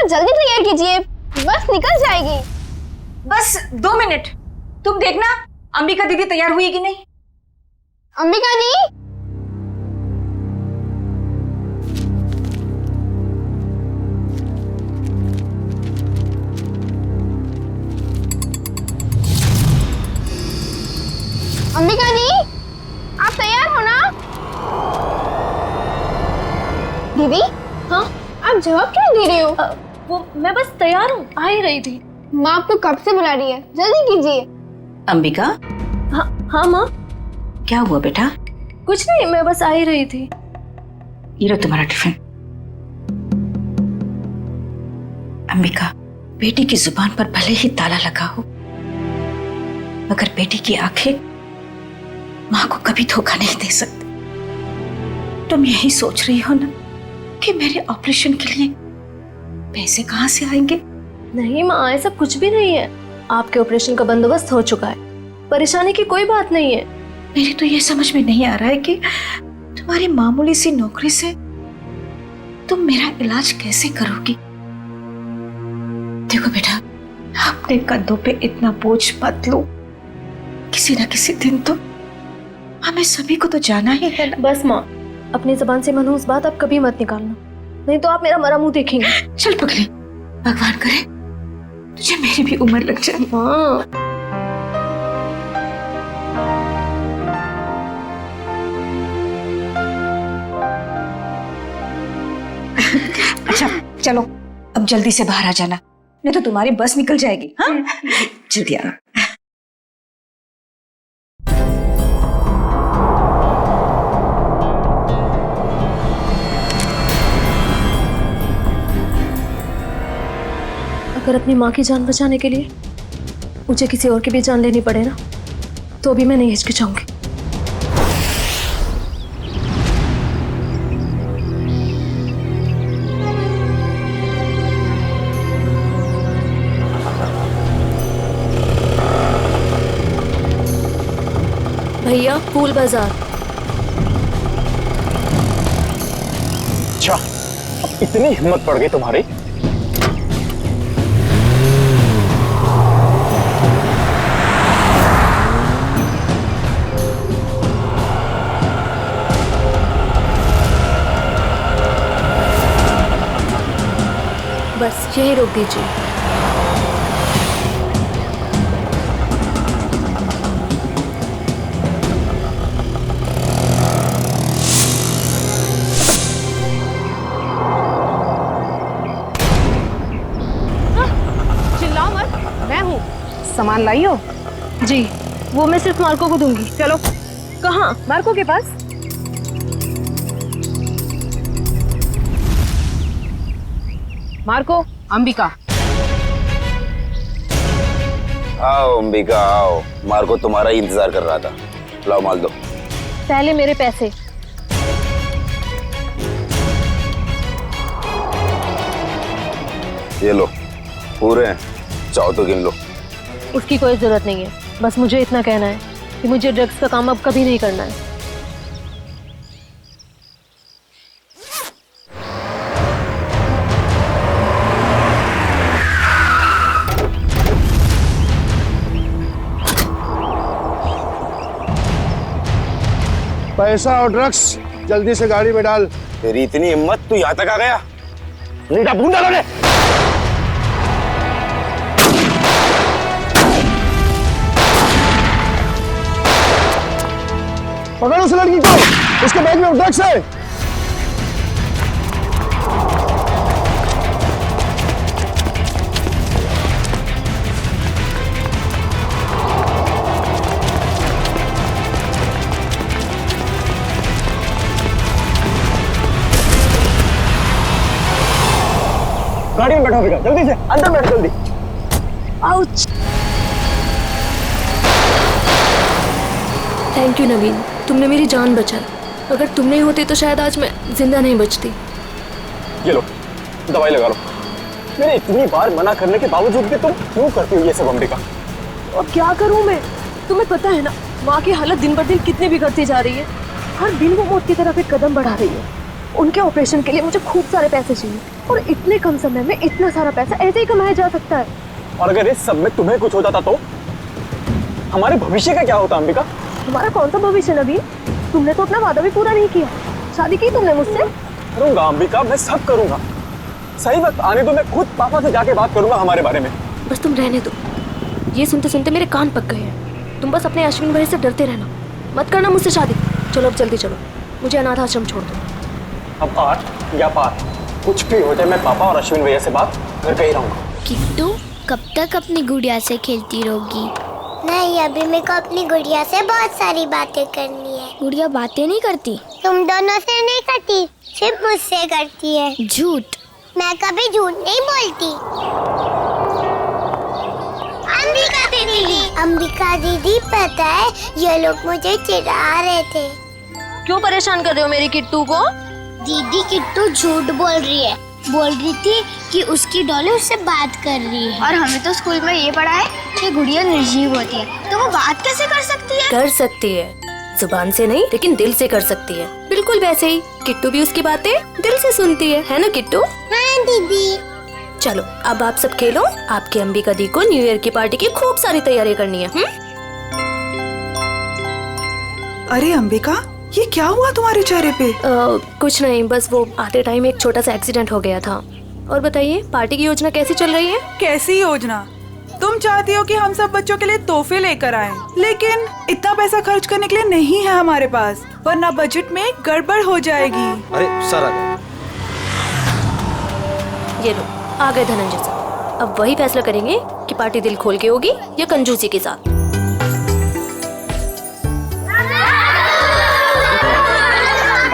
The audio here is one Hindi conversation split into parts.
थोड़ा जल्दी तैयार कीजिए, बस निकल जाएगी। बस 2 मिनट, तुम देखना अंबिका दीदी तैयार हुई कि नहीं। अंबिका दी, अंबिका दी, आप तैयार हो ना? दीदी, हाँ आप जवाब क्यों दे रही हो? वो मैं बस तैयार हूँ, आ ही रही थी। माँ आपको कब से बुला रही है, जल्दी कीजिए। अंबिका, हाँ हाँ माँ। क्या हुआ बेटा? कुछ नहीं, मैं बस आ ही रही थी। ये लो तुम्हारा टिफिन। अंबिका, बेटी की जुबान पर भले ही ताला लगा हो, मगर बेटी की आंखें माँ को कभी धोखा नहीं दे सकती। तुम यही सोच रही हो ना कि मेरे ऑपरेशन के लिए पैसे कहाँ से आएंगे? नहीं माँ, ऐसा कुछ भी नहीं है। आपके ऑपरेशन का बंदोबस्त हो चुका है, परेशानी की कोई बात नहीं है। मेरे तो ये समझ में नहीं आ रहा है कि तुम्हारी मामूली सी नौकरी से तुम मेरा इलाज कैसे करोगी। देखो बेटा, अपने कंधों पे इतना बोझ मत लो। किसी ना किसी दिन तो हमें सभी को तो जाना ही है ना। बस माँ, अपनी जबान से मनहूस बात आप कभी मत निकालना, नहीं तो आप मेरा मरा मुंह देखेंगे। चल पगली, भगवान करे तुझे मेरी भी उम्र लग जाए। हाँ। अच्छा चलो, अब जल्दी से बाहर आ जाना, नहीं तो तुम्हारी बस निकल जाएगी। हाँ जल्दी आना। अगर अपनी माँ की जान बचाने के लिए मुझे किसी और की भी जान लेनी पड़े ना, तो भी मैं नहीं हिचकिचाऊंगी। भैया, फूल बाजार। अच्छा, अब इतनी हिम्मत पड़ गई तुम्हारी? बस यही रोक दीजिए। चिल्लाओ मत, मैं हूँ। सामान लाई हो? जी, वो मैं सिर्फ मार्को को दूंगी। चलो। कहाँ? मार्को के पास। मार्को, अंबिका। आओ अंबिका आओ, मार्को तुम्हारा ही इंतजार कर रहा था। लाओ माल दो। पहले मेरे पैसे। ये लो, पूरे हैं, चाहो तो गिन लो। उसकी कोई जरूरत नहीं है, बस मुझे इतना कहना है कि मुझे ड्रग्स का काम अब कभी नहीं करना है। पैसा और ड्रग्स जल्दी से गाड़ी में डाल। तेरी इतनी हिम्मत, तू यहाँ तक आ गया? नीटा भून डालो ने। पकड़ उस लड़की को, उसके बैग में ड्रग्स है। गाड़ी में बैठो बेटा, जल्दी से अंदर बैठो जल्दी। आउच! थैंक यू नवीन, तुमने मेरी जान बचाई। अगर तुम नहीं होते तो शायद आज मैं जिंदा नहीं बचती। ये लो, दवाई लगा लो। मैंने इतनी बार मना करने के बावजूद भी तुम क्यों करती हो ये सब अंबिका? अब क्या करूं मैं? तुम्हें पता है ना, माँ की हालत दिन ब दिन कितनी बिगड़ती जा रही है। हर दिन वो मौत की तरफ एक कदम बढ़ा रही है। उनके ऑपरेशन के लिए मुझे खूब सारे पैसे चाहिए, और इतने कम समय में इतना सारा पैसा ऐसे ही कमाया जा सकता है? और अगर इस सब में तुम्हें कुछ हो जाता तो हमारे भविष्य का क्या होता अंबिका? हमारा कौन सा भविष्य नवीन? तुमने तो अपना वादा भी पूरा नहीं किया। शादी की तुमने मुझसे? करूंगा अंबिका, मैं सब करूंगा। सही वक्त आने दो, मैं खुद पापा से जाके बात करूंगा हमारे बारे में। बस तुम रहने दो, ये सुनते सुनते मेरे कान पक गए हैं। तुम बस अपने अश्विन भाई से डरते रहना, मत करना मुझसे शादी। चलो अब जल्दी चलो, मुझे अनाथ आश्रम छोड़ दो। अब आर या पार कुछ भी हो जाए, मैं पापा और अश्विन भैया से बात करके ही रहूंगा। किट्टू कब तक अपनी गुड़िया से खेलती रहोगी? नहीं, अभी मेरे को अपनी गुड़िया से बहुत सारी बातें करनी है। गुड़िया बातें नहीं करती? तुम दोनों से नहीं करती, सिर्फ मुझसे करती है। झूठ। मैं कभी झूठ नहीं बोलती। अंबिका दीदी पता है, ये लोग मुझे चिढ़ा रहे थे। क्यों परेशान कर रहे हो मेरी किट्टू को? दीदी किट्टू झूठ बोल रही है। बोल रही थी कि उसकी डॉली उससे बात कर रही है। और हमें तो स्कूल में ये पढ़ा है कि गुड़िया निर्जीव होती है, तो वो बात कैसे कर सकती है? कर सकती है, जुबान से नहीं लेकिन दिल से कर सकती है। बिल्कुल वैसे ही किट्टू भी उसकी बातें दिल से सुनती है ना किट्टू? हाँ दीदी। चलो अब आप सब खेलो, आपकी अंबिका दी को न्यू ईयर की पार्टी की खूब सारी तैयारी करनी है। अरे अंबिका, ये क्या हुआ तुम्हारे चेहरे पे? कुछ नहीं, बस वो आते टाइम एक छोटा सा एक्सीडेंट हो गया था। और बताइए पार्टी की योजना कैसी चल रही है? कैसी योजना? तुम चाहती हो कि हम सब बच्चों के लिए तोहफे लेकर आएं, लेकिन इतना पैसा खर्च करने के लिए नहीं है हमारे पास, वरना बजट में गड़बड़ हो जाएगी। अरे सर आ गए। ये लो आ गए धनंजय सर। अब वही फैसला करेंगे कि पार्टी दिल खोल के होगी या कंजूसी के साथ।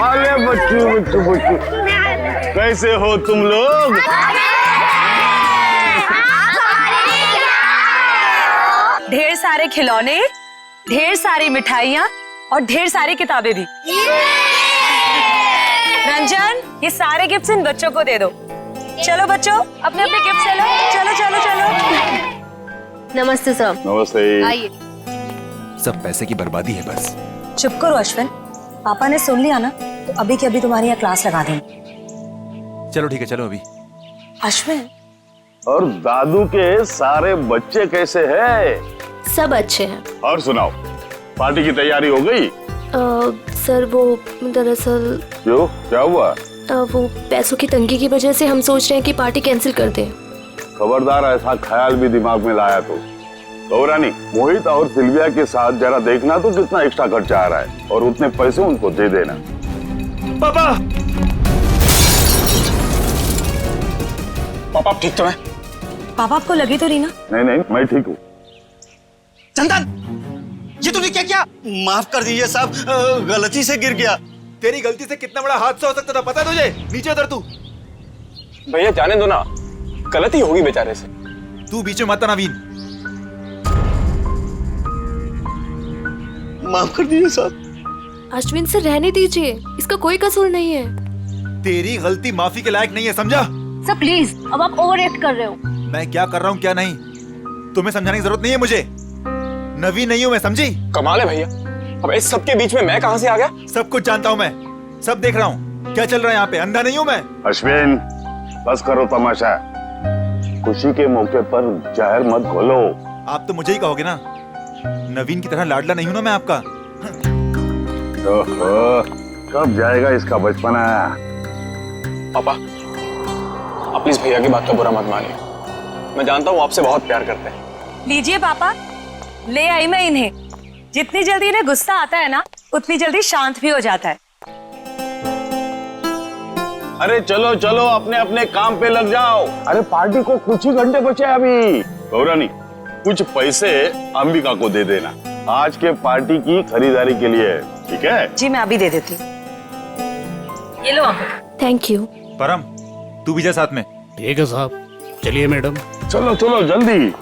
अरे बच्चू कैसे हो तुम लोग? ढेर सारे खिलौने, ढेर सारी मिठाइयाँ और ढेर सारी किताबें भी। रंजन, ये सारे गिफ्ट्स इन बच्चों को दे दो। चलो बच्चों, अपने अपने गिफ्ट ले लो। चलो चलो चलो। नमस्ते सर। नमस्ते। आइए। सब पैसे की बर्बादी है बस। चुप करो अश्विन, पापा ने सुन लिया ना तो अभी के अभी तुम्हारी यहाँ क्लास लगा देंगे। चलो ठीक है, चलो अभी। अश्विन, और दादू के सारे बच्चे कैसे हैं? सब अच्छे हैं। और सुनाओ, पार्टी की तैयारी हो गई? सर वो दरअसल क्यों, क्या हुआ? वो पैसों की तंगी की वजह से हम सोच रहे हैं कि पार्टी कैंसिल कर दें। खबरदार ऐसा ख्याल भी दिमाग में लाया तो गौरानी, मोहित और सिल्विया के साथ जरा देखना तो कितना एक्स्ट्रा खर्चा आ रहा है, और उतने पैसे उनको दे देना। पापा पापा ठीक तो है? पापा आपको लगी तो रही ना? नहीं नहीं, मैं ठीक हूँ। चंदन, ये तूने क्या किया? माफ कर दीजिए साहब, गलती से गिर गया। तेरी गलती से कितना बड़ा हादसा हो सकता था पता है तुझे? नीचे उतर तू। भैया जाने दो ना, गलती होगी बेचारे से। तू बीच में मत आना नवीन। माफ कर दीजिए साहब। अश्विन से रहने दीजिए, इसका कोई कसूर नहीं है। तेरी गलती माफी के लायक नहीं है, समझा? सर प्लीज, अब आप ओवर एक्ट कर रहे हो। मैं क्या कर रहा हूँ क्या नहीं, तुम्हें समझाने की जरूरत नहीं है मुझे। नवीन नहीं हूँ मैं, समझी? कमाल है भैया, अब इस सब के बीच में मैं कहां से आ गया? सब कुछ जानता हूँ मैं, सब देख रहा हूँ क्या चल रहा है यहाँ पे। अंधा नहीं हूँ मैं। अश्विन, बस करो तमाशा। खुशी के मौके पर जहर मत घोलो। आप तो मुझे ही कहोगे ना, नवीन की तरह लाडला नहीं हूँ ना मैं आपका। ओहो, कब जाएगा इसका बचपना? पापा आप प्लीज भैया की बात का बुरा मत मानिए, मैं जानता हूँ आपसे बहुत प्यार करते हैं। लीजिए पापा, ले आई मैं इन्हें। जितनी जल्दी इन्हें गुस्सा आता है ना, उतनी जल्दी शांत भी हो जाता है। अरे चलो चलो, अपने अपने काम पे लग जाओ। अरे पार्टी को कुछ ही घंटे बचे अभी। गौरानी, कुछ पैसे अंबिका को दे देना आज के पार्टी की खरीदारी के लिए, ठीक है? जी मैं अभी दे देती हूँ। ये लो थैंक यू। परम, तू भी जा साथ में। ठीक है साहब, चलिए मैडम। चलो चलो जल्दी।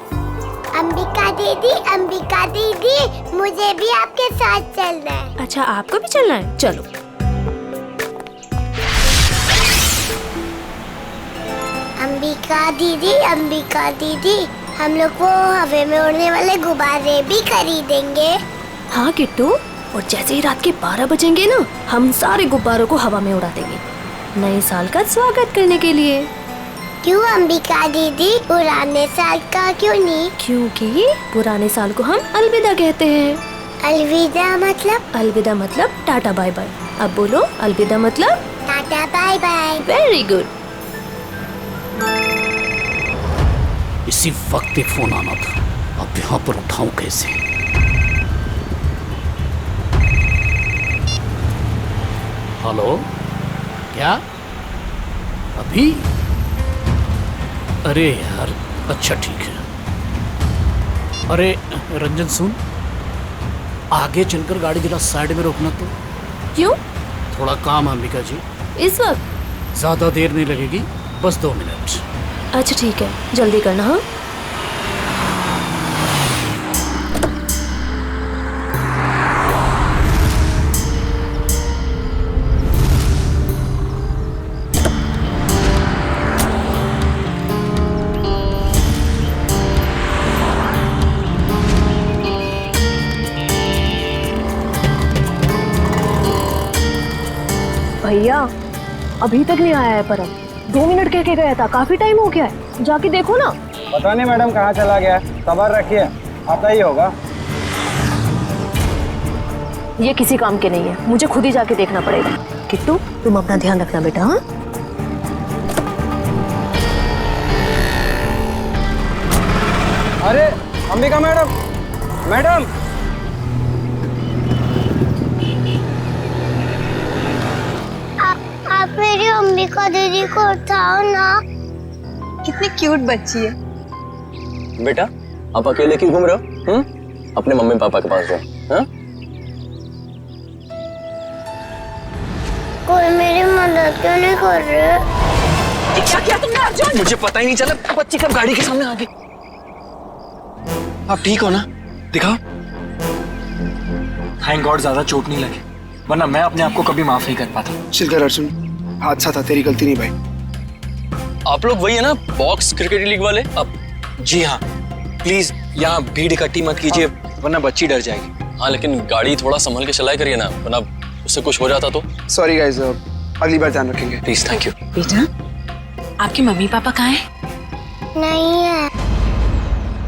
अंबिका दीदी, मुझे भी आपके साथ चलना है। अच्छा आपको भी चलना है, चलो। अंबिका दीदी, हम लोग वो हवा में उड़ने वाले गुब्बारे भी खरीदेंगे। हाँ किट्टू, और जैसे ही रात के 12 बजेंगे ना, हम सारे गुब्बारों को हवा में उड़ा देंगे। नए साल का स्वागत करने के लिए। क्यों अंबिका दीदी, पुराने साल का क्यों नहीं? क्योंकि पुराने साल को हम अलविदा कहते हैं। अलविदा मतलब? अलविदा मतलब टाटा बाय बाय। अब बोलो अलविदा मतलब टाटा बाय बाय। Very good. इसी वक्त एक फोन आना था, अब यहाँ पर उठाऊं कैसे? हेलो, क्या अभी? अरे यार, अच्छा ठीक है। अरे रंजन सुन, आगे चलकर गाड़ी जरा साइड में रोकना तो। क्यों? थोड़ा काम है अंबिका जी। इस वक्त? ज्यादा देर नहीं लगेगी, बस 2 मिनट। अच्छा ठीक है, जल्दी करना। हाँ भैया अभी तक नहीं आया है परम। 2 मिनट कह के गया था, काफी टाइम हो गया है, जाके देखो ना। पता नहीं मैडम कहाँ चला गया, सबर रखिए, आता ही होगा। ये किसी काम के नहीं है, मुझे खुद ही जाके देखना पड़ेगा। किट्टू तुम अपना ध्यान रखना बेटा। हाँ अरे अंबिका मैडम, मैडम आप मेरी अंबिका दीदी को उठाओ ना। कितनी क्यूट बच्ची है। बेटा आप अकेले क्यों घूम रहे हो? अपने मम्मी पापा के पास जाओ। हाँ? कोई मेरी मदद क्यों नहीं कर रहे? क्या किया तुमने अर्जुन? मुझे पता ही नहीं चला, बच्ची कब गाड़ी के सामने आ गई। आप ठीक हो ना? दिखाओ। थैंक गॉड ज्यादा चोट नहीं लगी, वरना मैं अपने आप को कभी माफ नहीं कर पाता। चिल कर अर्जुन, हादसा था, तेरी गलती नहीं भाई। आप लोग वही है ना बॉक्स क्रिकेट लीग वाले? अब जी हाँ, प्लीज यहाँ भीड़ इकट्ठी मत कीजिए, वरना बच्ची डर जाएगी। हाँ लेकिन गाड़ी थोड़ा संभल के चलाया करिए ना, वरना उससे कुछ हो जाता तो। सॉरी गाइस, अगली बार ध्यान रखेंगे। Please, thank you. बेटा आपके मम्मी पापा कहाँ हैं? नहीं है।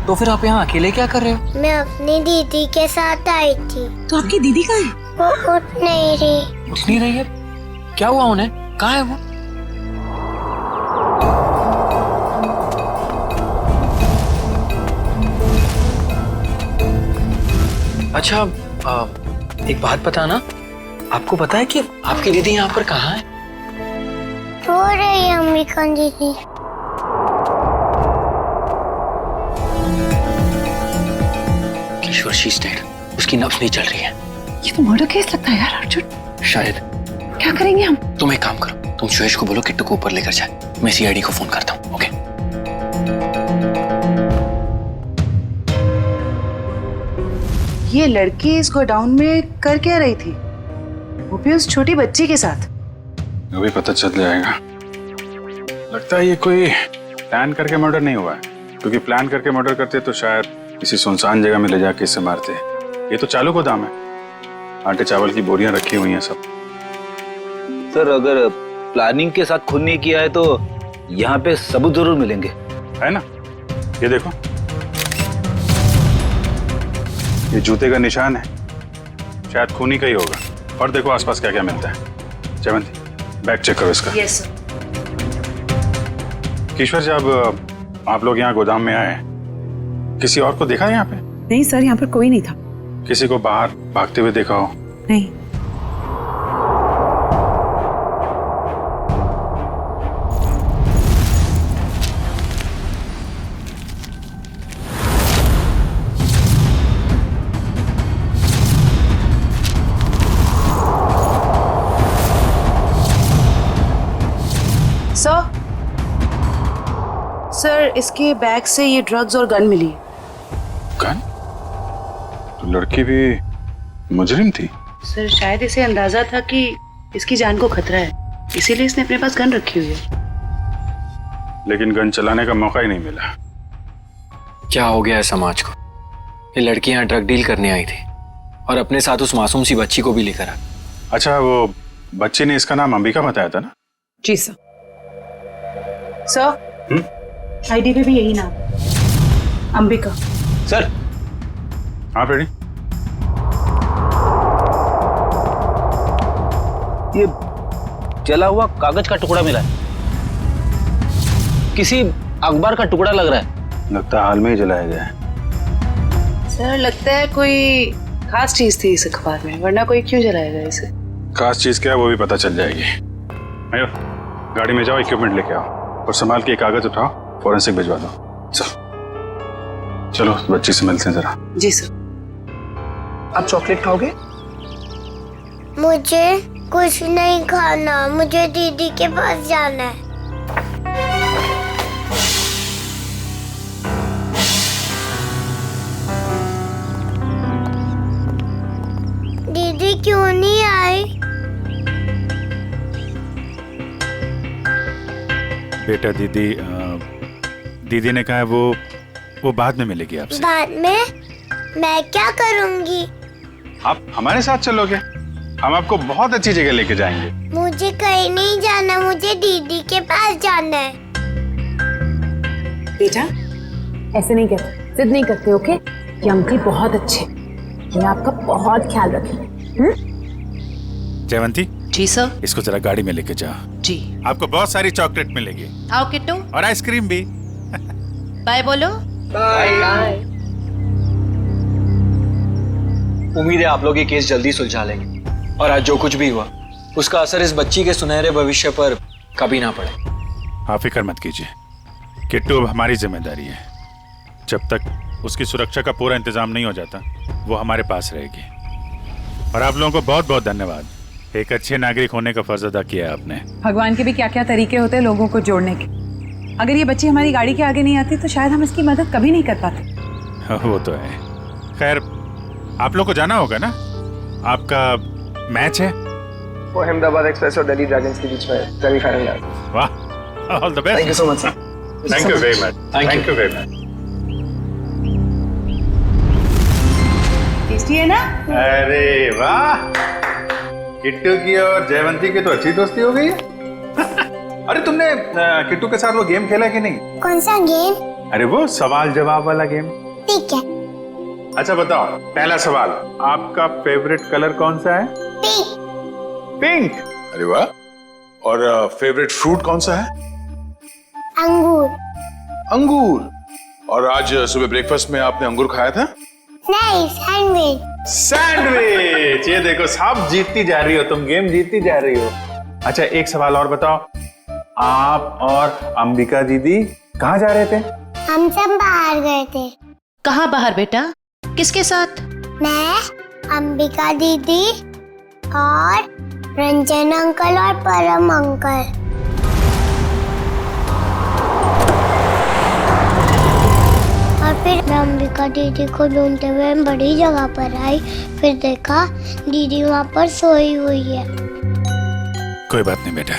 तो फिर आप यहाँ अकेले क्या कर रहे हो? मैं अपनी दीदी के साथ आई थी। तो आपकी दीदी कहाँ है? वो उठ नहीं रही। उठ नहीं रही है? क्या हुआ उन्हें? कहाँ है वो? अच्छा एक बात बताना, आपको पता है कि आपकी दीदी यहाँ पर कहाँ है? रो रही है अंबिका दीदी। किशोर शी इज डेड, उसकी नब्ज नहीं चल रही है। ये तो मर्डर केस लगता है यार अर्जुन। शायद। क्या करेंगे हम? तुम एक काम करो, तुम सुरेश को बोलो किट्टू को ऊपर लेकर जाए, मैं सीआईडी को फोन करता हूँ। ओके? ये लड़की इस गोडाउन में कर क्या रही थी, वो भी उस छोटी बच्ची के साथ? अभी पता चल जाएगा। लगता है ये कोई प्लान करके मर्डर नहीं हुआ है, क्योंकि प्लान करके मर्डर करते तो शायद किसी सुनसान जगह में ले जाके इससे मारते। ये तो चालू गोदाम है, आटे चावल की बोरियां रखी हुई हैं सब। सर अगर प्लानिंग के साथ खून नहीं किया है तो यहाँ पे सबूत जरूर मिलेंगे, है ना? ये देखो, ये जूते का निशान है, शायद खूनी का ही होगा। और देखो आसपास क्या क्या मिलता है। जयवंती बैग चेक करो इसका। Yes sir. किशोर जब आप लोग यहाँ गोदाम में आए, किसी और को देखा है यहाँ पे? नहीं सर, यहाँ पर कोई नहीं था। किसी को बाहर भागते हुए देखा हो? नहीं। सर इसके बैग से ये ड्रग्स और गन मिली। गन? तो लड़की भी मुजरिम थी? सर शायद इसे अंदाजा था कि इसकी जान को खतरा है, इसीलिए इसने अपने पास गन रखी हुई है। लेकिन गन चलाने का मौका ही नहीं मिला। क्या हो गया है समाज को? ये लड़की यहाँ ड्रग डील करने आई थी और अपने साथ उस मासूम सी बच्ची को भी लेकर आ। अच्छा वो बच्ची ने इसका नाम अंबिका बताया था ना? जी सर। सर, आईडी पे भी यही नाम, अंबिका। सर। हाँ बेटी। ये जला हुआ कागज का टुकड़ा मिला है, किसी अखबार का टुकड़ा लग रहा है। लगता है हाल में ही जलाया गया है। सर, लगता है कोई खास चीज थी इस अखबार में, वरना कोई क्यों जलाएगा इसे? खास चीज क्या है वो भी पता चल जाएगी। आयो, गाड़ी में जाओ, इक्विपमेंट लेके आओ और संभाल के कागज उठाओ, फॉरेंसिक भिजवा दो। चलो बच्ची से मिलते हैं जरा। जी सर। आप चॉकलेट खाओगे? मुझे कुछ नहीं खाना, मुझे दीदी के पास जाना है। दीदी क्यों नहीं आई? बेटा दीदी ने कहा है वो बाद में मिलेगी आपसे। बाद में? मैं क्या करूंगी? आप हमारे साथ चलोगे, हम आपको बहुत अच्छी जगह लेके जाएंगे। मुझे कहीं नहीं जाना, मुझे दीदी के पास जाना है। बेटा, ऐसे नहीं कहते, जिद नहीं करते, ओके? ये अंकल बहुत अच्छे, ये आपका बहुत ख्याल रखेंगे। जयवंती। जी सर। इसको जरा गाड़ी में लेके जाओ। जी। आपको बहुत सारी चॉकलेट मिलेगी। आओ किट्टू। और आइसक्रीम भी। बाय बोलो। बाय। उम्मीद है आप लोग ये केस जल्दी सुलझा लेंगे और आज जो कुछ भी हुआ उसका असर इस बच्ची के सुनहरे भविष्य पर कभी ना पड़े। आप फिक्र मत कीजिए, किट्टू अब हमारी जिम्मेदारी है। जब तक उसकी सुरक्षा का पूरा इंतजाम नहीं हो जाता वो हमारे पास रहेगी। और आप लोगों को बहुत बहुत धन्यवाद, एक अच्छे नागरिक होने का फर्ज अदा किया है आपने। भगवान के भी क्या क्या तरीके होते हैं लोगों को जोड़ने के। अगर ये बच्ची हमारी गाड़ी के आगे नहीं आती तो शायद हम इसकी मदद कभी नहीं कर पाते। वो तो है। खैर, आप लोग को जाना होगा ना, आपका मैच है। वो अहमदाबाद एक्सप्रेस और दिल्ली ड्रैगन्स के बीच में सेमीफाइनल है। वाह, all the best. Thank you so much sir. Thank you very much. Thank you very much. Tasty है ना? अरे वाह, किट्टू की और जयवंती की तो अच्छी दोस्ती हो गई है। अरे तुमने किट्टू के साथ वो गेम खेला कि नहीं? कौन सा गेम? अरे वो सवाल जवाब वाला गेम। ठीक है। अच्छा बताओ, पहला सवाल, आपका फेवरेट कलर कौन सा है? पिंक। पिंक। अरे वाह। और फेवरेट फ्रूट कौन सा है? अंगूर। अंगूर। और आज सुबह ब्रेकफास्ट में आपने अंगूर खाया था? नहीं, सैंडविच। सैंडविच। ये देखो, सब जीतती जा रही हो तुम, गेम जीतती जा रही हो। अच्छा एक सवाल और बताओ, आप और अंबिका दीदी कहाँ जा रहे थे? हम सब बाहर गए थे। कहाँ बाहर बेटा? किसके साथ? मैं, अंबिका दीदी और रंजन अंकल और परम अंकल। और फिर मैं अंबिका दीदी को ढूंढते हुए बड़ी जगह पर आई, फिर देखा दीदी वहाँ पर सोई हुई है। कोई बात नहीं बेटा,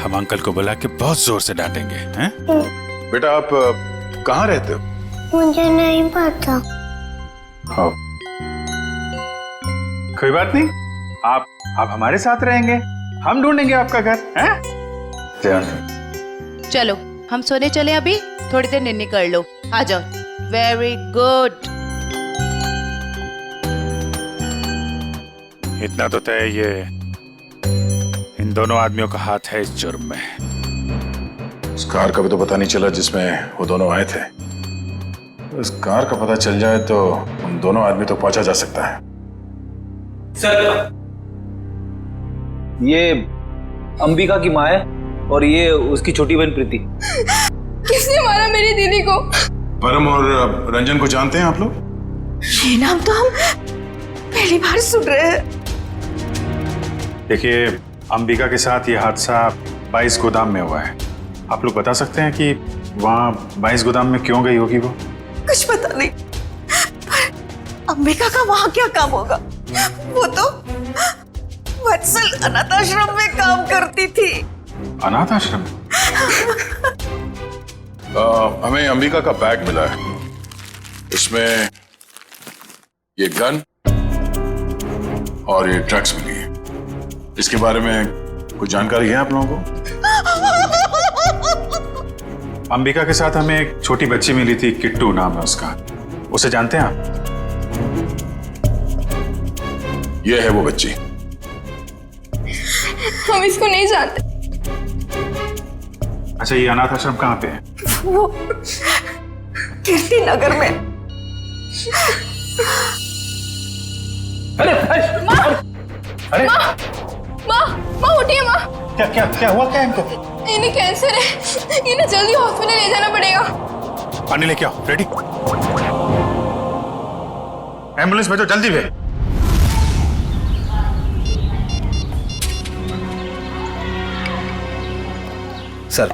हम अंकल को बुला के बहुत जोर से डांटेंगे, हैं? बेटा आप कहाँ रहते हो? मुझे नहीं पता। हाँ। कोई बात नहीं, आप हमारे साथ रहेंगे, हम ढूंढेंगे आपका घर, हैं? चलो हम सोने चले, अभी थोड़ी देर निन्नी कर लो, आ जाओ। Very good. इतना तो तय, ये इन दोनों आदमियों का हाथ है इस जुर्म में। उस कार का भी तो पता नहीं चला जिसमें वो दोनों आए थे। उस कार का पता चल जाए तो उन दोनों आदमी तो पहुंचा जा सकता है। सर, ये अंबिका की माँ है और ये उसकी छोटी बहन प्रीति। किसने मारा मेरी दीदी को? परम और रंजन को जानते हैं आप लोग? ये नाम तो हम पहली बार सुन रहे हैं। देखिए, अंबिका के साथ ये हादसा 22 गोदाम में हुआ है। आप लोग बता सकते हैं कि वहाँ 22 गोदाम में क्यों गई होगी वो? कुछ पता नहीं, पर अंबिका का वहाँ क्या काम होगा? वो तो वत्सल अनाथ आश्रम में काम करती थी। अनाथ आश्रम? हमें अंबिका का बैग मिला है, इसमें ये गन और ये ड्रग्स मिली है। इसके बारे में कुछ जानकारी है आप लोगों को? अंबिका के साथ हमें एक छोटी बच्ची मिली थी, किट्टू नाम है उसका। उसे जानते हैं आप? ये है वो बच्ची। हम इसको नहीं जानते। अच्छा, ये अनाथ आश्रम कहाँ पे है? वो कीर्ति नगर में। अरे अरे माँ उठिए माँ। क्या क्या क्या हुआ? क्या इनको? इन्हें कैंसर है, इन्हें जल्दी हॉस्पिटल ले जाना पड़ेगा। पानी लेके आओ। रेडी? एम्बुलेंस भेजो जल्दी भेज। सर,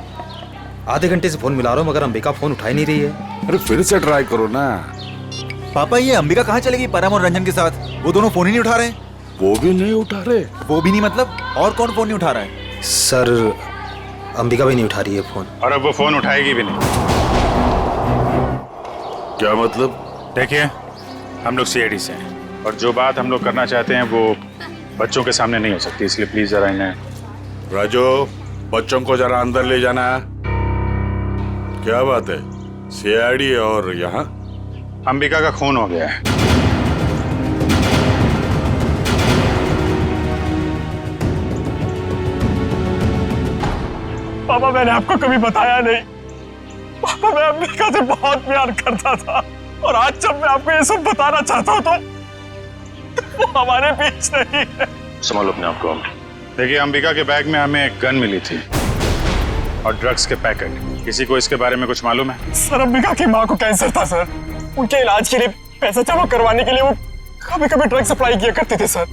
आधे घंटे से फोन मिला रहा हूँ मगर अंबिका फोन उठा ही नहीं रही है। अरे फिर से ट्राई करो ना। पापा, ये अंबिका कहाँ चलेगी परम और रंजन के साथ? वो दोनों फोन ही नहीं उठा रहे। वो भी नहीं उठा रहे? वो भी नहीं मतलब? और कौन फोन नहीं उठा रहा है? सर, अंबिका भी नहीं उठा रही है फोन। और अब वो फोन उठाएगी भी नहीं। क्या मतलब? देखिए, हम लोग सीआईडी से हैं और जो बात हम लोग करना चाहते हैं वो बच्चों के सामने नहीं हो सकती, इसलिए प्लीज जरा इन्हें। राजू, बच्चों को जरा अंदर ले जाना। क्या बात है? सीआईडी और यहाँ? अंबिका का खून हो गया है। पापा, मैंने आपको कभी बताया नहीं। पापा, मैं अंबिका से बहुत प्यार करता था और आज जब मैं आपको ये सब बताना चाहता हूँ तो वो हमारे बीच नहीं है। संभालो अपने आप को। देखिए, अंबिका के बैग में हमें एक गन मिली थी और ड्रग्स के पैकेट। किसी को इसके बारे में कुछ मालूम है? सर, अंबिका की माँ को कैंसर था सर। उनके इलाज के लिए पैसा जमा करवाने के लिए वो कभी कभी ड्रग सप्लाई किया करते थे सर।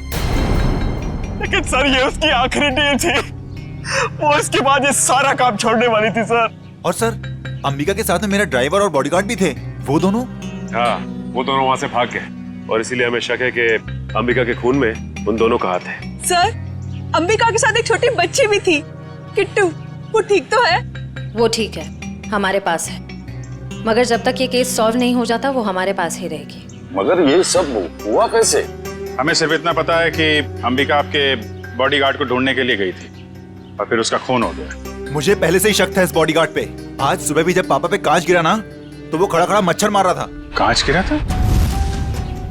लेकिन सर, ये उसकी आखिरी डील थी। वो इसके बाद ये सारा काम छोड़ने वाली थी सर। और सर, अंबिका के साथ में मेरा ड्राइवर और बॉडीगार्ड भी थे। वो दोनों? हाँ, वो दोनों वहाँ से भाग गए और इसीलिए हमें शक है कि अंबिका के खून में उन दोनों का हाथ है। सर, अंबिका के साथ एक छोटी बच्ची भी थी, किट्टू। वो ठीक तो है? वो ठीक है, हमारे पास है। मगर जब तक ये केस सॉल्व नहीं हो जाता वो हमारे पास ही रहेगी। मगर ये सब हुआ कैसे? हमें सिर्फ इतना पता है कि अंबिका आपके बॉडीगार्ड को ढूंढने के लिए गई थी और फिर उसका खून हो गया। मुझे पहले से ही शक था इस बॉडीगार्ड पे। आज सुबह भी जब पापा पे कांच गिरा ना, तो वो खड़ा खड़ा मच्छर मार रहा था। कांच गिरा था?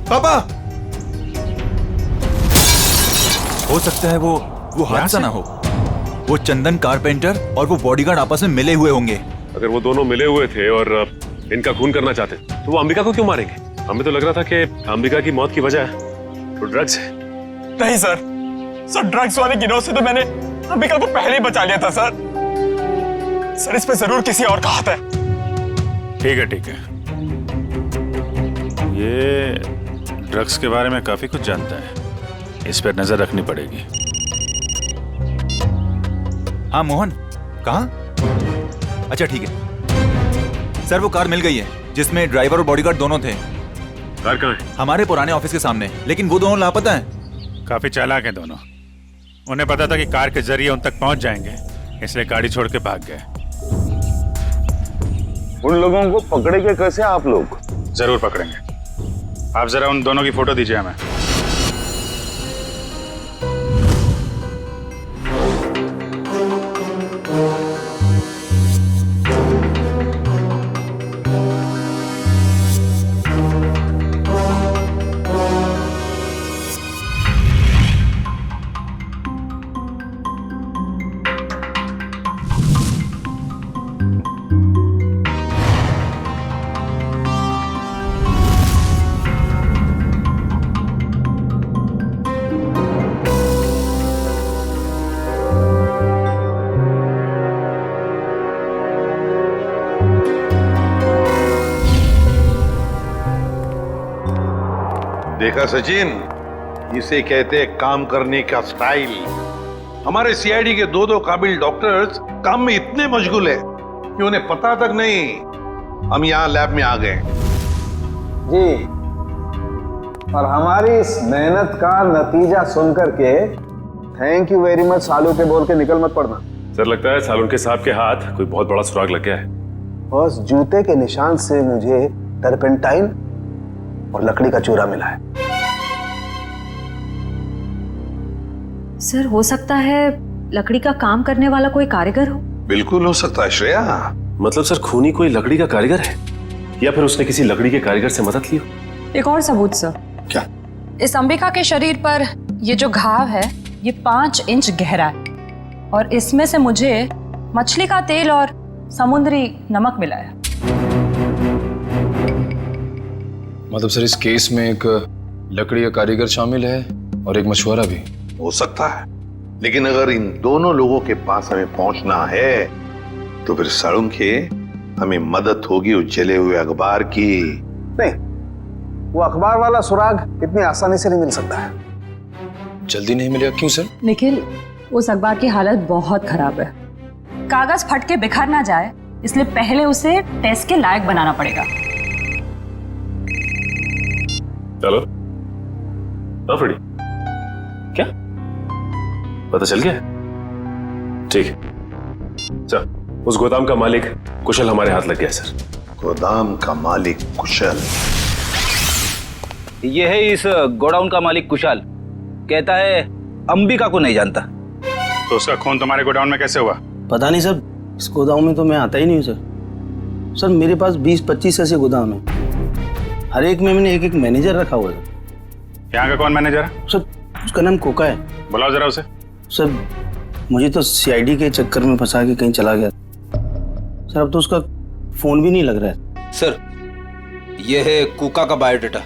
पापा, हो सकता है वो हादसा ना हो। वो चंदन कारपेंटर और वो बॉडीगार्ड आपस में मिले हुए होंगे। अगर वो दोनों मिले हुए थे और इनका खून करना चाहते तो वो अंबिका को क्यों मारेंगे? हमें तो लग रहा था कि अंबिका की मौत की वजह तो ड्रग्स है। नहीं सर, ड्रग्स वाले गिरोह से तो मैंने अंबिका को पहले ही बचा लिया था सर। सर, इस पे जरूर किसी और का हाथ है। ठीक है, ठीक है। ये ड्रग्स के बारे में काफी कुछ जानता है, इस पर नजर रखनी पड़ेगी। हाँ मोहन, कहाँ? अच्छा ठीक है सर, वो कार मिल गई है जिसमें ड्राइवर और बॉडीगार्ड दोनों थे। कार कहाँ है? हमारे पुराने ऑफिस के सामने, लेकिन वो दोनों लापता हैं। काफी चालाक हैं दोनों। उन्हें पता था कि कार के जरिए उन तक पहुंच जाएंगे, इसलिए गाड़ी छोड़ के भाग गए। उन लोगों को पकड़ेंगे कैसे आप लोग? जरूर पकड़ेंगे। आप जरा उन दोनों की फोटो दीजिए हमें। देखा सचिन, इसे कहते हैं काम करने का स्टाइल। हमारे सीआईडी के दो काबिल डॉक्टर्स काम में इतने मशगूल है कि उन्हें पता तक नहीं हम यहाँ लैब में आ गए। जी, और हमारी इस मेहनत का नतीजा सुनकर के थैंक यू वेरी मच सालू के बोल के निकल मत पड़ना। सर, लगता है सालुन साहब के हाथ कोई बहुत बड़ा सुराग लग गया है। बस जूते के निशान से मुझे टर्पेंटाइन और लकड़ी का चूरा मिला है। सर, हो सकता है लकड़ी का काम करने वाला कोई कारीगर हो? बिल्कुल हो सकता है श्रेया। मतलब सर खूनी कोई लकड़ी का कारीगर है या फिर उसने किसी लकड़ी के कारीगर से मदद ली हो? एक और सबूत सर। क्या? इस अंबिका के शरीर पर ये जो घाव है ये 5 इंच गहरा है और इसमें से मुझे मछली का तेल और समुद्री नमक मिला है। मतलब सर इस केस में एक लकड़ी का कारीगर शामिल है और एक मछुआरा भी हो सकता है, लेकिन अगर इन दोनों लोगों के पास हमें पहुंचना है तो फिर सारुण के हमें मदद होगी उस जले हुए अखबार की। नहीं, वो अखबार वाला सुराग इतनी आसानी से नहीं मिल सकता है। जल्दी नहीं मिलेगा? क्यों सर? निखिल, उस अखबार की हालत बहुत खराब है। कागज फट के बिखर ना जाए इसलिए पहले उसे टेस्ट के लायक बनाना पड़ेगा। चलो। हाँ फ्रेडी, क्या पता चल गया? ठीक है, चल। उस गोदाम का मालिक कुशल हमारे हाथ लग गया सर। गोदाम का मालिक कुशल? ये है इस गोडाउन का मालिक कुशाल। कहता है अंबिका को नहीं जानता। तो उसका खून तुम्हारे गोडाउन में कैसे हुआ? पता नहीं सर, इस गोदाम में तो मैं आता ही नहीं हूँ सर। सर मेरे पास 20-25 ऐसे गोदाम है, हर एक में मैंने एक मैनेजर रखा हुआ है। यहाँ का कौन मैनेजर है? सर उसका नाम कोका है। बुलाओ जरा उसे। सर मुझे तो सीआईडी के चक्कर में फंसा के कहीं चला गया सर, अब तो उसका फोन भी नहीं लग रहा है। सर ये है कुका का बायोडाटा।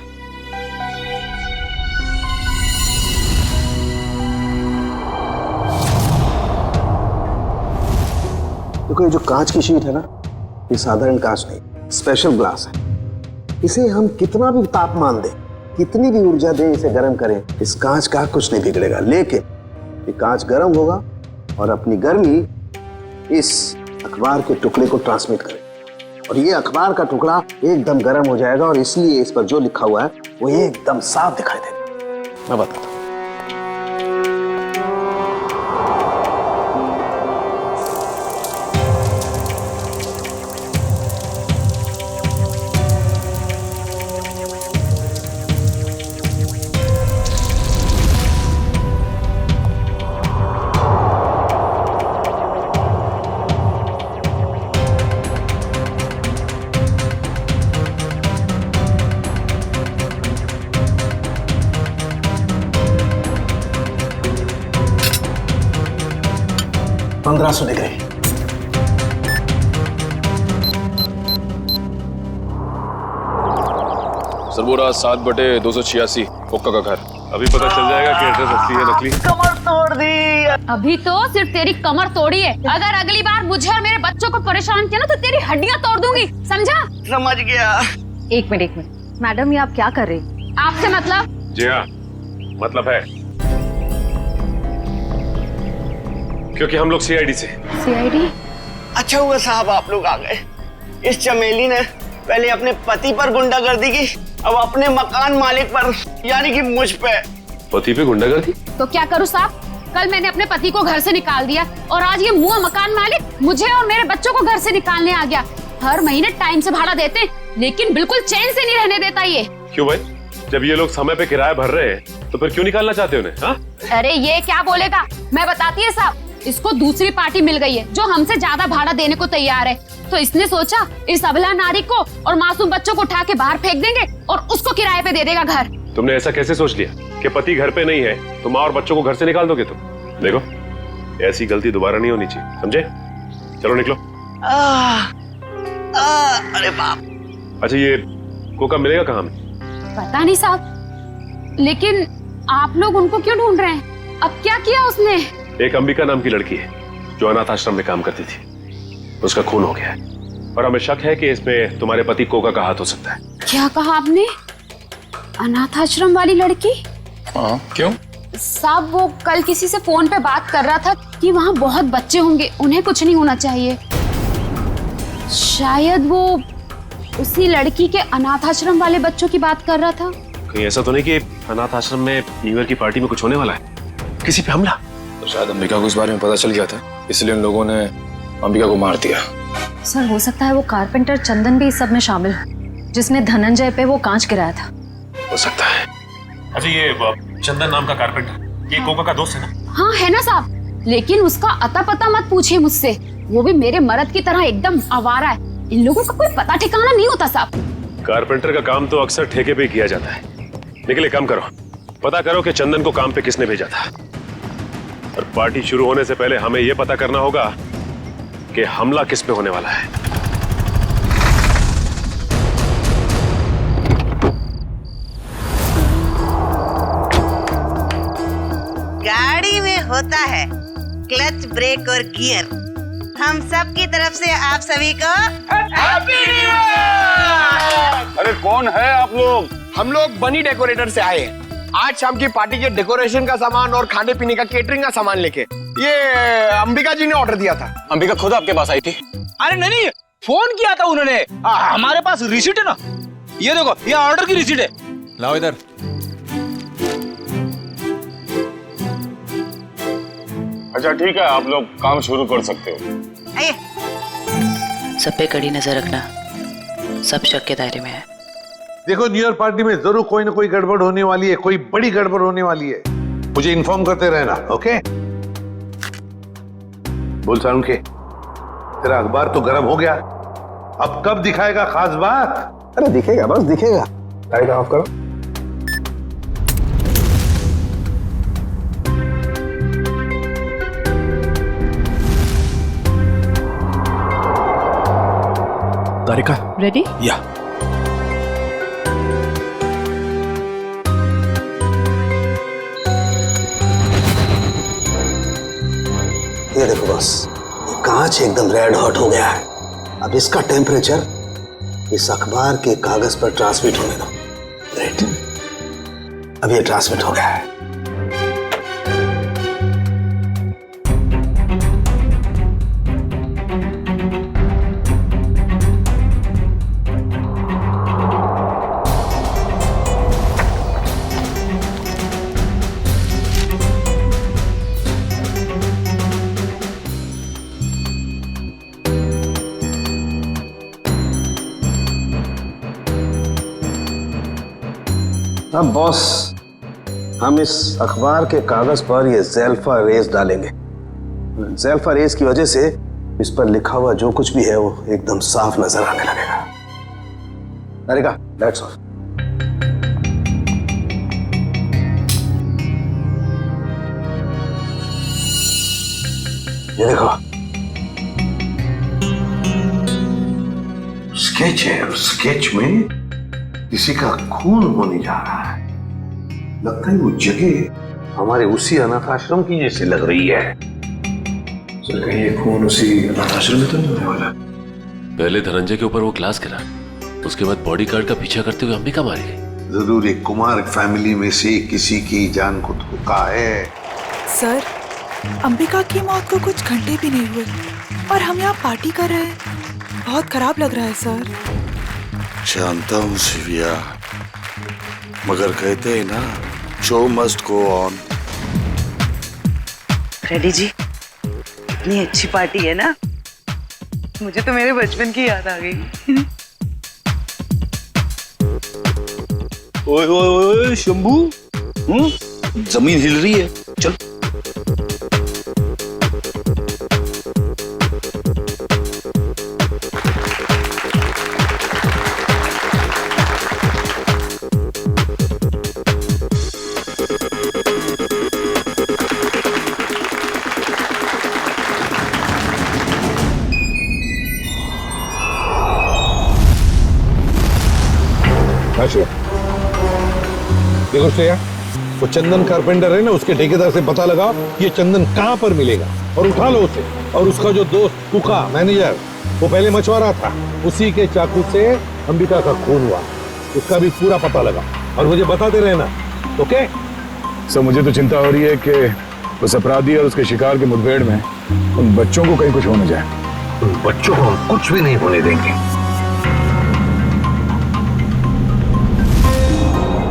देखो, ये जो कांच की शीट है ना, ये साधारण कांच नहीं, स्पेशल ग्लास है। इसे हम कितना भी तापमान दें, कितनी भी ऊर्जा दें, इसे गर्म करें, इस कांच का कुछ नहीं बिगड़ेगा। लेकिन ये कांच गर्म होगा और अपनी गर्मी इस अखबार के टुकड़े को ट्रांसमिट करेगा और ये अखबार का टुकड़ा एकदम गर्म हो जाएगा और इसलिए इस पर जो लिखा हुआ है वो एकदम साफ दिखाई देगा। मैं बताता हूँ। $1500 डिग्री। सर वो रहा 7/286 कोका का घर। अभी पता चल जाएगा कि एड्रेस असली है नकली। कमर तोड़ दी। अभी तो सिर्फ तेरी कमर तोड़ी है, अगर अगली बार मुझे और मेरे बच्चों को परेशान किया ना तो तेरी हड्डियां तोड़ दूंगी, समझा? समझ गया। एक मिनट मैडम, ये आप क्या कर रही हैं? आपसे मतलब? जी हाँ, मतलब है, क्योंकि हम लोग सीआईडी से। सीआईडी? अच्छा हुआ साहब आप लोग आ गए। इस चमेली ने पहले अपने पति पर गुंडागर्दी की, अब अपने मकान मालिक पर, यानी कि मुझ पे। पति पे गुंडागर्दी? तो क्या करूँ साहब? कल मैंने अपने पति को घर से निकाल दिया और आज ये मुंह मकान मालिक मुझे और मेरे बच्चों को घर से निकालने आ गया। हर महीने टाइम से भाड़ा देते लेकिन बिल्कुल चैन से नहीं रहने देता ये। क्यों भाई? जब ये लोग समय पे किराया भर रहे हैं तो फिर क्यों निकालना चाहते उन्हें? हाँ? अरे ये क्या बोलेगा, मैं बताती है साहब। इसको दूसरी पार्टी मिल गई है जो हमसे ज्यादा भाड़ा देने को तैयार है, तो इसने सोचा इस अबला नारी को और मासूम बच्चों को उठा के बाहर फेंक देंगे और उसको किराए पे दे देगा घर। तुमने ऐसा कैसे सोच लिया कि पति घर पे नहीं है तो माँ और बच्चों को घर से निकाल दोगे तुम? देखो, ऐसी गलती दोबारा नहीं होनी चाहिए, समझे? चलो निकलो। अरे बाप। अच्छा ये कोका मिलेगा कहाँ में? पता नहीं साहब, लेकिन आप लोग उनको क्यों ढूंढ रहे हैं? अब क्या किया उसने? एक अंबिका नाम की लड़की है जो अनाथ आश्रम में काम करती थी, उसका खून हो गया है और हमें शक है कि इसमें तुम्हारे पति कोका का हाथ हो सकता है। क्या कहा आपने? अनाथ आश्रम वाली लड़की? हाँ, क्यों? साहब वो कल किसी से फोन पे बात कर रहा था कि वहाँ बहुत बच्चे होंगे, उन्हें कुछ नहीं होना चाहिए। शायद वो उसी लड़की के अनाथ आश्रम वाले बच्चों की बात कर रहा था। कहीं ऐसा तो नहीं कि अनाथ आश्रम में न्यू ईयर की पार्टी में कुछ होने वाला है, किसी पे हमला? तो शायद अंबिका को इस बारे में पता चल गया था, इसलिए उन लोगों ने अंबिका को मार दिया। सर हो सकता है वो कारपेंटर चंदन भी इस सब में शामिल हो, जिसने धनंजय पे वो कांच गिराया था। हो सकता है। अच्छा ये चंदन नाम का कारपेंटर, ये कोका का दोस्त है ना? हाँ है ना साहब, लेकिन उसका अता पता मत पूछिए मुझसे, वो भी मेरे मर्द की तरह एकदम आवारा है। इन लोगों का कोई पता ठिकाना नहीं होता साहब। कारपेंटर का काम तो अक्सर ठेके पे किया जाता है, लेकिन एक काम करो, पता करो कि चंदन को काम पे किसने भेजा था। और पार्टी शुरू होने से पहले हमें यह पता करना होगा कि हमला किस पे होने वाला है। गाड़ी में होता है क्लच, ब्रेक और गियर। हम सब की तरफ से आप सभी को हैप्पी न्यू ईयर। अरे कौन है आप लोग? हम लोग बनी डेकोरेटर से आए हैं आज शाम की पार्टी के डेकोरेशन का सामान और खाने पीने का केटरिंग का सामान लेके। ये अंबिका जी ने ऑर्डर दिया था। अंबिका खुद आपके पास आई थी? अरे नहीं, फोन किया था उन्होंने। हमारे पास रिसीट है ना, ये देखो, ये ऑर्डर की रिसीट है। लाओ इधर। अच्छा ठीक है, आप लोग काम शुरू कर सकते हो। आइए। सब पे कड़ी नजर रखना, सब शक के दायरे में है। देखो, न्यू ईयर पार्टी में जरूर कोई ना कोई गड़बड़ होने वाली है, कोई बड़ी गड़बड़ होने वाली है। मुझे इन्फॉर्म करते रहना, ओके? बोल सारुण के, तेरा अखबार तो गर्म हो गया, अब कब दिखाएगा खास बात? अरे दिखेगा, बस दिखेगा। लाइट ऑफ करो। तारिका रेडी? या। ये देखो बस, ये कांच एकदम रेड हॉट हो गया है। अब इसका टेम्परेचर इस अखबार के कागज पर ट्रांसमिट होने दो। ग्रेट, अब ये ट्रांसमिट हो गया है। अब बॉस, हम इस अखबार के कागज पर ये ज़ेल्फा रेस डालेंगे। ज़ेल्फा रेस की वजह से इस पर लिखा हुआ जो कुछ भी है वो एकदम साफ नजर आने लगेगा। तारिका, दैट्स ऑल। ये देखो, स्केच है, और स्केच में किसी का खून होने जा रहा है। लगता है वो जगह हमारे उसी अनाथ आश्रम की जैसी लग रही है। सर, कहीं ये खून उसी अनाथ आश्रम में तो नहीं होने वाला? पहले धनंजय के ऊपर वो ग्लास गिरा, उसके बाद बॉडीगार्ड का पीछा करते हुए अंबिका मारी गई। जरूर एक कुमार फैमिली में से किसी की जान को धोखा है। सर, अंबिका की मौत को कुछ घंटे भी नहीं हुए और हम यहाँ पार्टी कर रहे हैं। बहुत खराब लग रहा है सर। जानता हूँ शिविया, मगर कहते हैं ना, show must go on. Ready जी, इतनी अच्छी पार्टी है ना, मुझे तो मेरे बचपन की याद आ गई। ओए ओए ओए शंभू, जमीन हिल रही है, चल। देखो श्रेया, वो चंदन कारपेंटर है ना, उसके ठेकेदार से पता लगाओ ये चंदन कहाँ पर मिलेगा और उठा लो उसे। और उसका जो दोस्त कुका मैनेजर, वो पहले मछुआरा था, उसी के चाकू से अंबिका का खून हुआ, उसका भी पूरा पता लगा और मुझे बताते रहना, ओके? सर, मुझे तो चिंता हो रही है कि उस अपराधी और उसके शिकार के मुठभेड़ में उन बच्चों को कहीं कुछ हो न जाए। उन बच्चों को हम कुछ भी नहीं होने देंगे।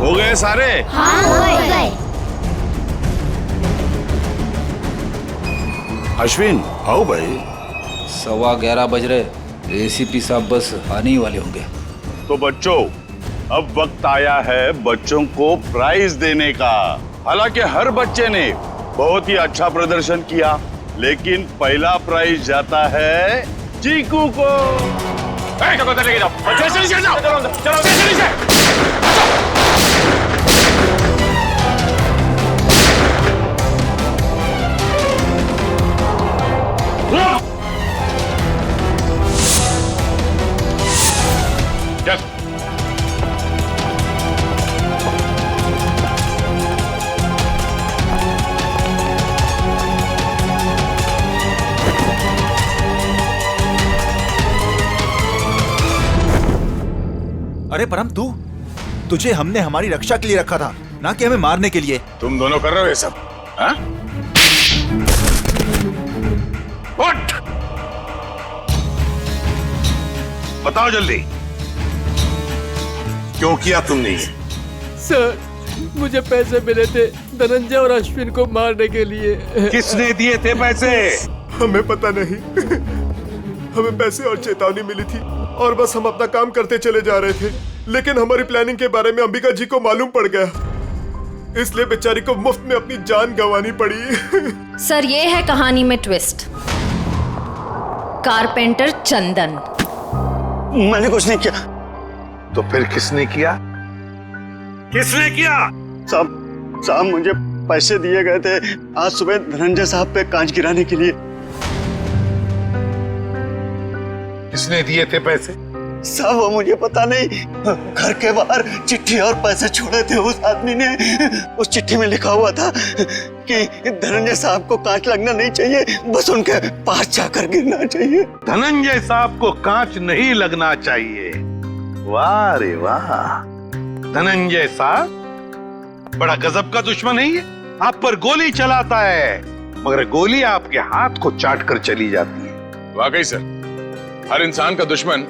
हो गए सारे? हाँ, हो गए। अश्विन, आओ भाई। 11:15 बज रहे, एसीपी साहब बस आने ही वाले होंगे। तो बच्चों, अब वक्त आया है बच्चों को प्राइज देने का। हालांकि हर बच्चे ने बहुत ही अच्छा प्रदर्शन किया, लेकिन पहला प्राइज जाता है चीकू को। लेके जाओ, चलो चलो अरे परम, तुझे हमने हमारी रक्षा के लिए रखा था, ना कि हमें मारने के लिए। तुम दोनों कर रहे हो ये सब, हाँ? उठ! बताओ जल्दी, क्यों किया तुमने ये? सर, मुझे पैसे मिले थे धनंजय और अश्विन को मारने के लिए। किसने दिए थे पैसे? हमें पता नहीं। हमें पैसे और चेतावनी मिली थी और बस हम अपना काम करते चले जा रहे थे, लेकिन हमारी प्लानिंग के बारे में अंबिका जी को मालूम पड़ गया, इसलिए बेचारी को मुफ्त में अपनी जान गंवानी पड़ी। सर, ये है कहानी में ट्विस्ट। कारपेंटर चंदन। मैंने कुछ नहीं किया। तो फिर किसने किया? किसने किया? साहब मुझे पैसे दिए गए थे आज सुबह धनंजय साहब पे कांच गिराने के लिए। किसने दिए थे पैसे? साहब वो मुझे पता नहीं, घर के बाहर चिट्ठी और पैसे छोड़े थे उस आदमी ने। उस चिट्ठी में लिखा हुआ था कि धनंजय साहब को कांच लगना नहीं चाहिए, बस उनके पास जाकर गिरना चाहिए। धनंजय साहब को कांच नहीं लगना चाहिए। वाह रे वाह, धनंजय साहब बड़ा गजब का दुश्मन है ये। आप पर गोली चलाता है, मगर गोली आपके हाथ को चाट कर चली जाती है। वाकई सर, हर इंसान का दुश्मन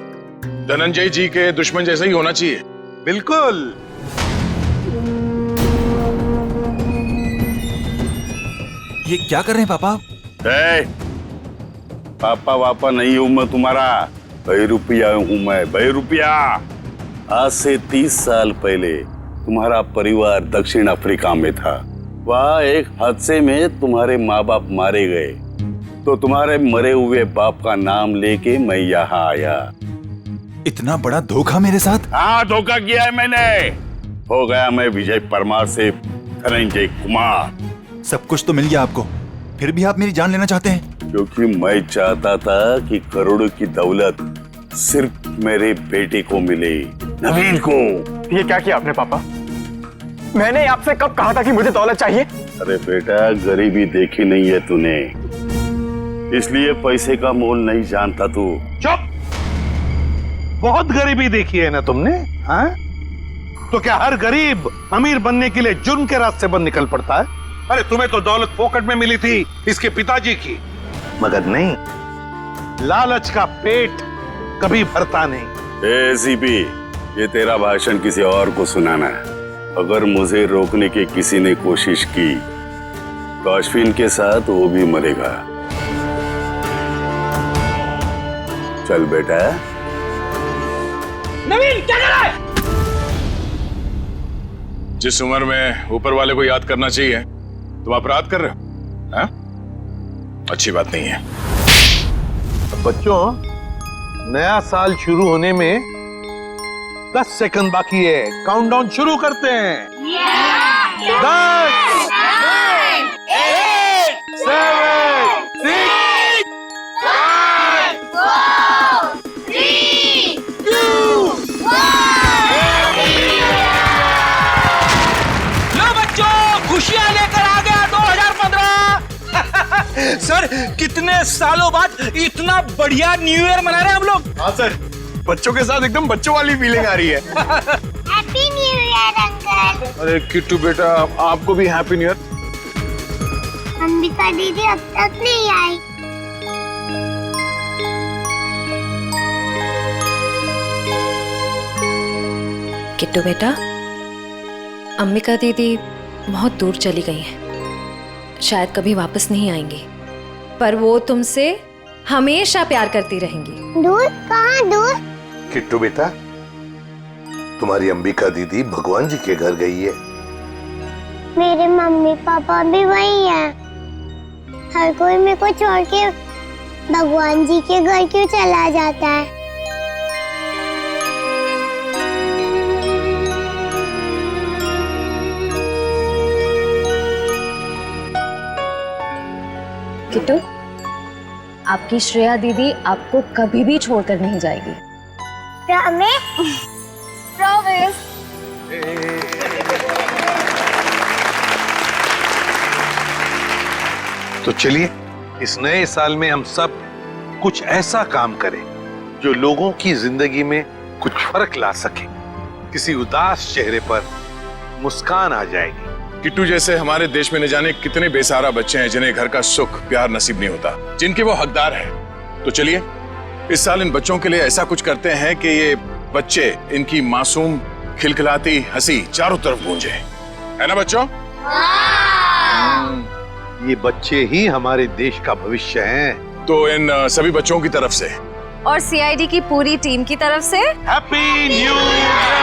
धनंजय जी के दुश्मन जैसा ही होना चाहिए। बिल्कुल। ये क्या कर रहे हैं पापा? पापा वापा नहीं हूं मैं तुम्हारा, बहरूपिया हूं मैं, बहरूपिया। आज से 30 साल पहले तुम्हारा परिवार दक्षिण अफ्रीका में था। वहाँ एक हादसे में तुम्हारे माँ बाप मारे गए, तो तुम्हारे मरे हुए बाप का नाम लेके मैं यहाँ आया। इतना बड़ा धोखा मेरे साथ? हाँ, धोखा किया है मैंने। हो गया मैं विजय परमार से धनंजय कुमार। सब कुछ तो मिल गया आपको, फिर भी आप मेरी जान लेना चाहते हैं? क्योंकि मैं चाहता था कि करोड़ों की दौलत सिर्फ मेरे बेटे को मिले, नवीन को। ये क्या किया आपने पापा? मैंने आपसे कब कहा था कि मुझे दौलत चाहिए? अरे बेटा, गरीबी देखी नहीं है तूने, इसलिए पैसे का मोल नहीं जानता तू। चुप! बहुत गरीबी देखी है ना तुमने, हाँ? तो क्या हर गरीब अमीर बनने के लिए जुर्म के रास्ते पर निकल पड़ता है? अरे तुम्हें तो दौलत फोकट में मिली थी इसके पिताजी की, मगर नहीं, लालच का पेट कभी भरता नहीं। एसीपी, ये तेरा भाषण किसी और को सुनाना है। अगर मुझे रोकने की किसी ने कोशिश की तो अश्विन के साथ वो भी मरेगा। चल बेटा। नवीन, क्या कर रहा है? जिस उम्र में ऊपर वाले को याद करना चाहिए तुम अपराध कर रहे हो, हाँ? अच्छी बात नहीं है। बच्चों, नया साल शुरू होने में 10 सेकंड बाकी है। काउंटडाउन शुरू करते हैं। 10, 9, 8, 7, 6, 5, 4, 3, 2, 1। लो बच्चों, खुशियां लेकर आ गया 2015। सर, कितने सालों बाद इतना बढ़िया न्यू ईयर मना रहे हैं हम लोग। हाँ सर, बच्चों के साथ एकदम बच्चों वाली फीलिंग आ रही है। Happy new year uncle. अरे किट्टू बेटा, आपको भी हैप्पी न्यू ईयर। अंबिका दीदी अब तक नहीं आई। किट्टू बेटा, अंबिका दीदी बहुत दूर चली गई हैं, शायद कभी वापस नहीं आएंगी, पर वो तुमसे हमेशा प्यार करती रहेंगी। दूर? कहाँ दूर? किट्टू बेटा, तुम्हारी अंबिका दीदी भगवान जी के घर गई है। मेरे मम्मी पापा भी वही हैं। हर कोई मेरे को छोड़ के भगवान जी के घर क्यों चला जाता है? किट्टू, आपकी श्रेया दीदी आपको कभी भी छोड़कर नहीं जाएगी। प्रॉमिस? प्रॉमिस। तो चलिए इस नए साल में हम सब कुछ ऐसा काम करें जो लोगों की जिंदगी में कुछ फर्क ला सके। किसी उदास चेहरे पर मुस्कान आ जाएगी। किट्टू जैसे हमारे देश में न जाने कितने बेसहारा बच्चे हैं जिन्हें घर का सुख प्यार नसीब नहीं होता, जिनके वो हकदार हैं। तो चलिए इस साल इन बच्चों के लिए ऐसा कुछ करते हैं कि ये बच्चे, इनकी मासूम खिलखिलाती हंसी चारों तरफ गूंजे, है ना बच्चों? ये बच्चे ही हमारे देश का भविष्य हैं। तो इन सभी बच्चों की तरफ से और सीआईडी की पूरी टीम की तरफ से हैप्पी न्यू ईयर।